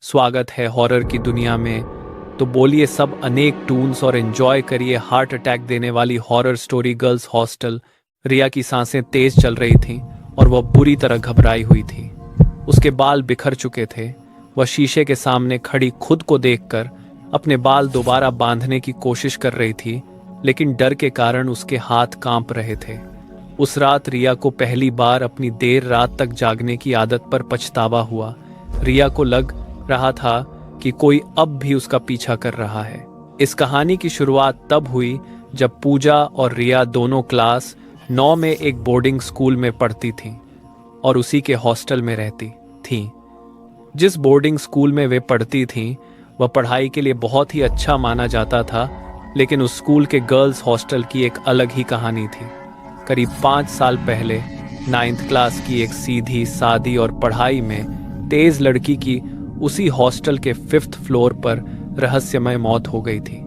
स्वागत है हॉरर की दुनिया में। तो बोलिए सब अनेक टून्स और एंजॉय करिए हार्ट अटैक देने वाली हॉरर स्टोरी गर्ल्स हॉस्टल। रिया की सांसें तेज चल रही थीं और वह बुरी तरह घबराई हुई थी। उसके बाल बिखर चुके थे। वह शीशे के सामने खड़ी खुद को देखकर अपने बाल दोबारा बांधने की कोशिश कर रही थी, लेकिन डर के कारण उसके हाथ कांप रहे थे। उस रात रिया को पहली बार अपनी देर रात तक जागने की आदत पर पछतावा हुआ। रिया को लग रहा था कि कोई अब भी उसका पीछा कर रहा है। इस कहानी की शुरुआत तब हुई जब पूजा और रिया दोनों क्लास 9 में एक बोर्डिंग स्कूल में पढ़ती थीं और उसी के हॉस्टल में रहती थीं। जिस बोर्डिंग स्कूल में वे पढ़ती थीं वह पढ़ाई के लिए बहुत ही अच्छा माना जाता था, लेकिन उस स्कूल के गर्ल्स हॉस्टल की एक अलग ही कहानी थी। करीब 5 साल पहले 9th क्लास की एक सीधी सादी और पढ़ाई में तेज लड़की की उसी हॉस्टल के 5th फ्लोर पर रहस्यमय मौत हो गई थी।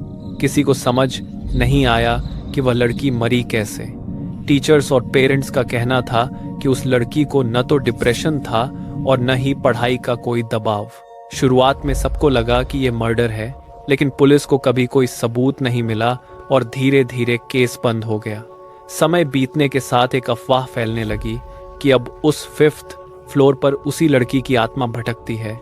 किसी को समझ नहीं आया कि वह लड़की मरी कैसे। टीचर्स और पेरेंट्स का कहना था कि उस लड़की को न तो डिप्रेशन था और न ही पढ़ाई का कोई दबाव। शुरुआत में सबको लगा कि यह मर्डर है, लेकिन पुलिस को कभी कोई सबूत नहीं मिला और धीरे धीरे केस बंद हो गया। समय बीतने के साथ एक अफवाह फैलने लगी कि अब उस 5th फ्लोर पर उसी लड़की की आत्मा भटकती है।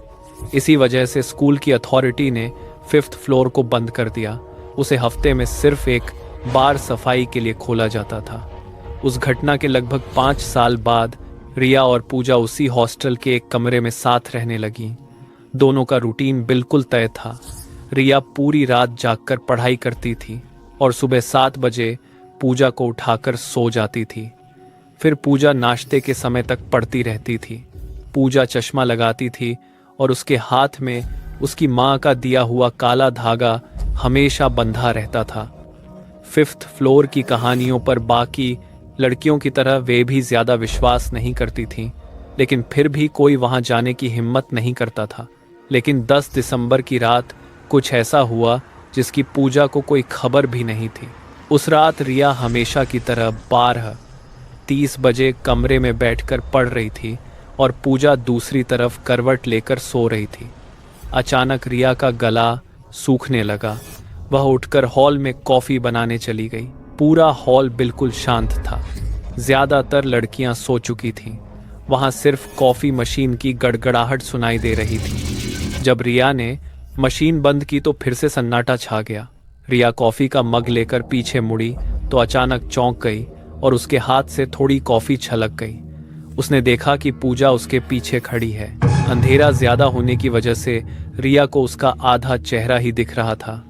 इसी वजह से स्कूल की अथॉरिटी ने 5th फ्लोर को बंद कर दिया। उसे हफ्ते में सिर्फ एक बार सफाई के लिए खोला जाता था। उस घटना के लगभग 5 साल बाद रिया और पूजा उसी हॉस्टल के एक कमरे में साथ रहने लगी। दोनों का रूटीन बिल्कुल तय था। रिया पूरी रात जागकर पढ़ाई करती थी और सुबह 7 बजे पूजा को उठाकर सो जाती थी। फिर पूजा नाश्ते के समय तक पढ़ती रहती थी। पूजा चश्मा लगाती थी और उसके हाथ में उसकी माँ का दिया हुआ काला धागा हमेशा बंधा रहता था। 5th फ्लोर की कहानियों पर बाकी लड़कियों की तरह वे भी ज्यादा विश्वास नहीं करती थीं, लेकिन फिर भी कोई वहां जाने की हिम्मत नहीं करता था। लेकिन 10 दिसंबर की रात कुछ ऐसा हुआ जिसकी पूजा को कोई खबर भी नहीं थी। उस रात रिया हमेशा की तरह 12:30 बजे कमरे में बैठकर पढ़ रही थी और पूजा दूसरी तरफ करवट लेकर सो रही थी। अचानक रिया का गला सूखने लगा। वह उठकर हॉल में कॉफी बनाने चली गई। पूरा हॉल बिल्कुल शांत था। ज्यादातर लड़कियां सो चुकी थीं। वहां सिर्फ कॉफी मशीन की गड़गड़ाहट सुनाई दे रही थी। जब रिया ने मशीन बंद की तो फिर से सन्नाटा छा गया। रिया कॉफी का मग लेकर पीछे मुड़ी तो अचानक चौंक गई और उसके हाथ से थोड़ी कॉफी छलक गई। उसने देखा कि पूजा उसके पीछे खड़ी है। अंधेरा ज्यादा होने की वजह से रिया को उसका आधा चेहरा ही दिख रहा था।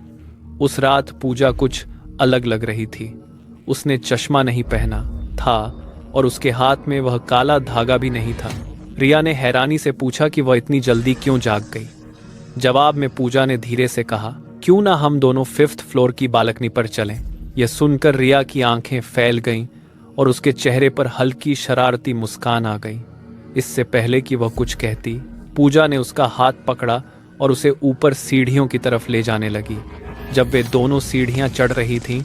उस रात पूजा कुछ अलग लग रही थी। उसने चश्मा नहीं पहना था और उसके हाथ में वह काला धागा भी नहीं था। रिया ने हैरानी से पूछा कि वह इतनी जल्दी क्यों जाग गई। जवाब में पूजा ने धीरे से कहा, क्यों ना हम दोनों 5th फ्लोर की बालकनी पर चलें। यह सुनकर रिया की आंखें फैल गईं और उसके चेहरे पर हल्की शरारती मुस्कान आ गई। इससे पहले कि वह कुछ कहती, पूजा ने उसका हाथ पकड़ा और उसे ऊपर सीढ़ियों की तरफ ले जाने लगी। जब वे दोनों सीढ़ियां चढ़ रही थीं,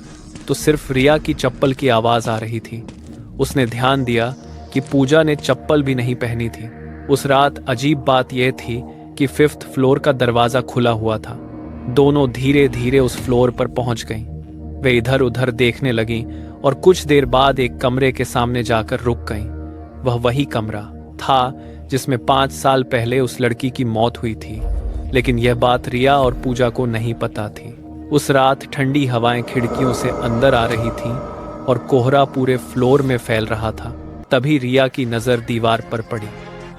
तो सिर्फ रिया की चप्पल की आवाज आ रही थी। उसने ध्यान दिया कि पूजा ने चप्पल भी नहीं पहनी थी। उस रात अजीब बात यह थी कि 5th फ्लोर का दरवाजा खुला हुआ था। दोनों धीरे धीरे उस फ्लोर पर पहुंच गईं। वे इधर उधर देखने लगीं और कुछ देर बाद एक कमरे के सामने जाकर रुक गईं। वह वही कमरा था जिसमें 5 साल पहले उस लड़की की मौत हुई थी, लेकिन यह बात रिया और पूजा को नहीं पता थी। उस रात ठंडी हवाएं खिड़कियों से अंदर आ रही थीं और कोहरा पूरे फ्लोर में फैल रहा था। तभी रिया की नज़र दीवार पर पड़ी।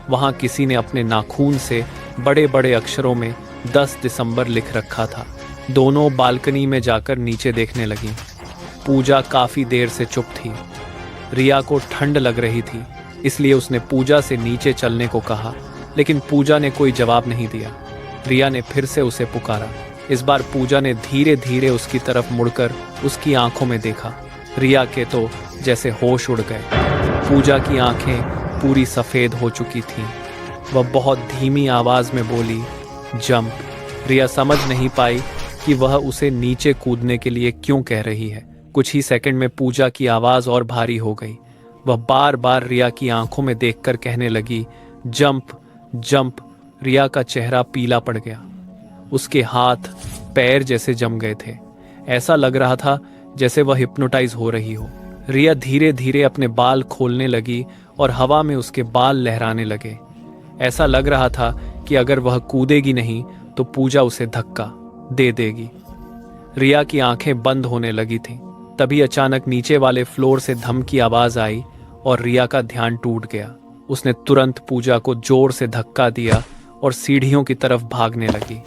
वहां किसी ने अपने नाखून से बड़े बड़े अक्षरों में 10 दिसंबर लिख रखा था। दोनों बालकनी में जाकर नीचे देखने लगी। पूजा काफी देर से चुप थी। रिया को ठंड लग रही थी, इसलिए उसने पूजा से नीचे चलने को कहा, लेकिन पूजा ने कोई जवाब नहीं दिया। रिया ने फिर से उसे पुकारा। इस बार पूजा ने धीरे धीरे उसकी तरफ मुड़कर उसकी आंखों में देखा। रिया के तो जैसे होश उड़ गए। पूजा की आंखें पूरी सफेद हो चुकी थीं। वह बहुत धीमी आवाज में बोली, जंप। रिया समझ नहीं पाई कि वह उसे नीचे कूदने के लिए क्यों कह रही है। कुछ ही सेकंड में पूजा की आवाज और भारी हो गई। वह बार बार रिया की आंखों में देखकर कहने लगी, जंप जंप, रिया का चेहरा पीला पड़ गया। उसके हाथ पैर जैसे जम गए थे। ऐसा लग रहा था जैसे वह हिप्नोटाइज हो रही हो। रिया धीरे धीरे अपने बाल खोलने लगी और हवा में उसके बाल लहराने लगे। ऐसा लग रहा था कि अगर वह कूदेगी नहीं तो पूजा उसे धक्का दे देगी। रिया की आंखें बंद होने लगी थीं। तभी अचानक नीचे वाले फ्लोर से धम की आवाज आई और रिया का ध्यान टूट गया। उसने तुरंत पूजा को जोर से धक्का दिया और सीढ़ियों की तरफ भागने लगी।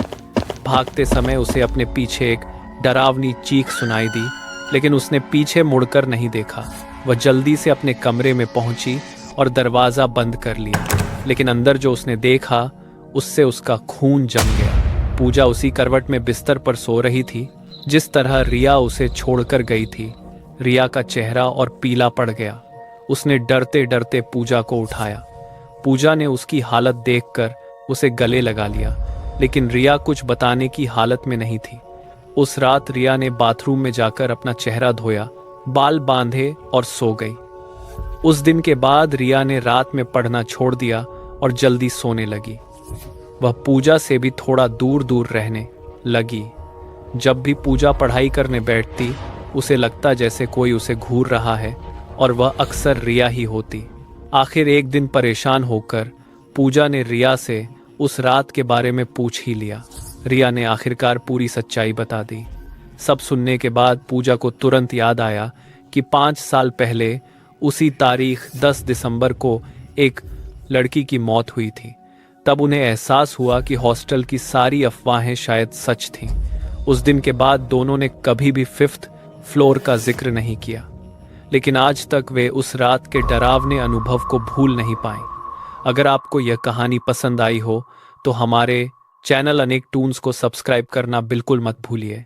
भागते समय उसे अपने पीछे एक डरावनी चीख सुनाई दी, लेकिन उसने पीछे मुड़कर नहीं देखा। वह जल्दी से अपने कमरे में पहुंची और दरवाजा बंद कर लिया, लेकिन अंदर जो उसने देखा उससे उसका खून जम गया। पूजा उसी करवट में बिस्तर पर सो रही थी जिस तरह रिया उसे छोड़कर गई थी। रिया का चेहरा और पीला पड़ गया। उसने डरते डरते पूजा को उठाया। पूजा ने उसकी हालत देखकर उसे गले लगा लिया, लेकिन रिया कुछ बताने की हालत में नहीं थी। उस रात रिया ने बाथरूम में जाकर अपना चेहरा धोया, बाल बांधे और सो गई। उस दिन के बाद रिया ने रात में पढ़ना छोड़ दिया और जल्दी सोने लगी। वह पूजा से भी थोड़ा दूर दूर रहने लगी। जब भी पूजा पढ़ाई करने बैठती, उसे लगता जैसे कोई उसे घूर रहा है और वह अक्सर रिया ही होती। आखिर एक दिन परेशान होकर पूजा ने रिया से उस रात के बारे में पूछ ही लिया। रिया ने आखिरकार पूरी सच्चाई बता दी। सब सुनने के बाद पूजा को तुरंत याद आया कि 5 साल पहले उसी तारीख 10 दिसंबर को एक लड़की की मौत हुई थी। तब उन्हें एहसास हुआ कि हॉस्टल की सारी अफवाहें शायद सच थीं। उस दिन के बाद दोनों ने कभी भी 5th फ्लोर का जिक्र नहीं किया, लेकिन आज तक वे उस रात के डरावने अनुभव को भूल नहीं पाए। अगर आपको यह कहानी पसंद आई हो तो हमारे चैनल अनेक टून्स को सब्सक्राइब करना बिल्कुल मत भूलिए।